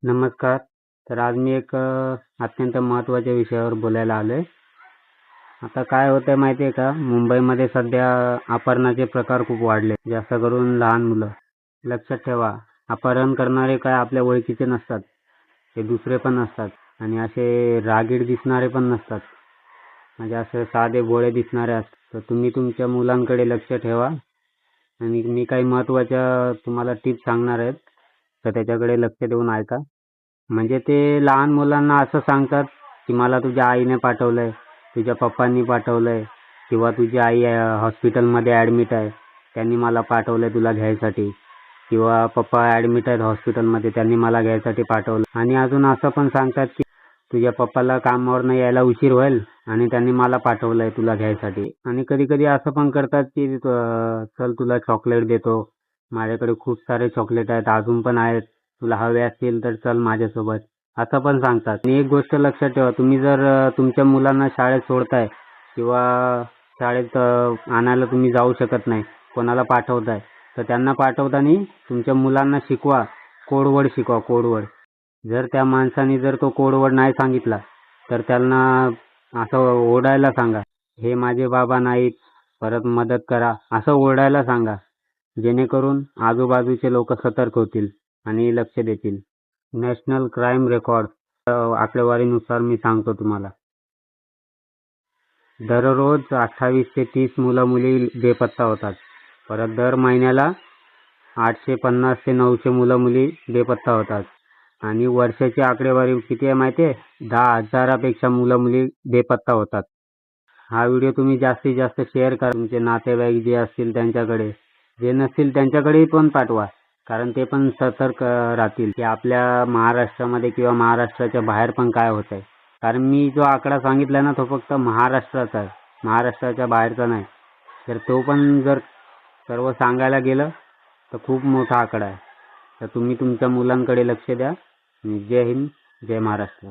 नमस्कार. तर आज मी एक अत्यंत महत्त्वाच्या विषयावर बोलायला आलोय. आता काय होतंय माहिती आहे का? मुंबईमध्ये सध्या अपहरणाचे प्रकार खूप वाढले. जास्त करून लहान मुलं. लक्षात ठेवा, अपहरण करणारे काय आपल्या ओळखीचे नसतात. ते दुसरे पण असतात आणि असे रागीट दिसणारे पण नसतात. म्हणजे असे साधे भोळे दिसणारे असतात. तर तुम्ही तुमच्या मुलांकडे लक्ष ठेवा आणि मी काही महत्त्वाच्या तुम्हाला टिप्स सांगणार आहेत. तर त्याच्याकडे लक्ष देऊन ऐका. म्हणजे ते लहान मुलांना असं सांगतात की मला तुझ्या आईने पाठवलंय, तुझ्या पप्पांनी पाठवलंय किंवा तुझी आई हॉस्पिटलमध्ये ॲडमिट आहे, त्यांनी मला पाठवलंय तुला घ्यायसाठी किंवा पप्पा ॲडमिट आहेत हॉस्पिटलमध्ये, त्यांनी मला घ्यायसाठी पाठवलं. आणि अजून असं पण सांगतात की तुझ्या पप्पाला कामावरनं यायला उशीर होईल आणि त्यांनी मला पाठवलंय तुला घ्यायसाठी. आणि कधी कधी असं पण करतात की चल तुला चॉकलेट देतो, माझ्याकडे खूप सारे चॉकलेट आहेत, अजून पण आहेत, तुला हवे असतील तर चल माझ्यासोबत, असं पण सांगतात. आणि एक गोष्ट लक्षात ठेवा, तुम्ही जर तुमच्या मुलांना शाळेत सोडताय किंवा शाळेत आणायला तुम्ही जाऊ शकत नाही, कोणाला पाठवताय, तर त्यांना पाठवताना तुमच्या मुलांना शिकवा, कोडवर्ड शिकवा, कोडवर्ड. जर त्या माणसाने जर तो कोडवर्ड नाही सांगितला तर त्यांना असं ओरडायला सांगा, हे माझे बाबा नाहीत, परत मदत करा, असं ओरडायला सांगा. जेणेकरून आजूबाजूचे लोक सतर्क होतील आणि लक्ष देतील. नॅशनल क्राईम रेकॉर्ड आकडेवारीनुसार मी सांगतो तुम्हाला. दररोज 28 ते 30 मुलं मुली बेपत्ता होतात. परत दर महिन्याला 850 ते 900 मुलं मुली बेपत्ता होतात. आणि वर्षाची आकडेवारी किती आहे माहिती आहे? 10,000पेक्षा मुलं मुली बेपत्ता होतात. हा व्हिडिओ तुम्ही जास्तीत जास्त शेअर करा. तुमचे नातेवाईक जे असतील त्यांच्याकडे, जे नसतील त्यांच्याकडेही पण पाठवा. कारण ते पण सतर्क राहतील की आपल्या महाराष्ट्रामध्ये किंवा महाराष्ट्राच्या बाहेर पण काय होत आहे. कारण मी जो आकडा सांगितला ना, तो फक्त महाराष्ट्राचा आहे, महाराष्ट्राच्या बाहेरचा नाही. तर तो पण जर सर्व सांगायला गेलं तर खूप मोठा आकडा आहे. तर तुम्ही तुमच्या मुलांकडे लक्ष द्या. जय हिंद, जय महाराष्ट्र.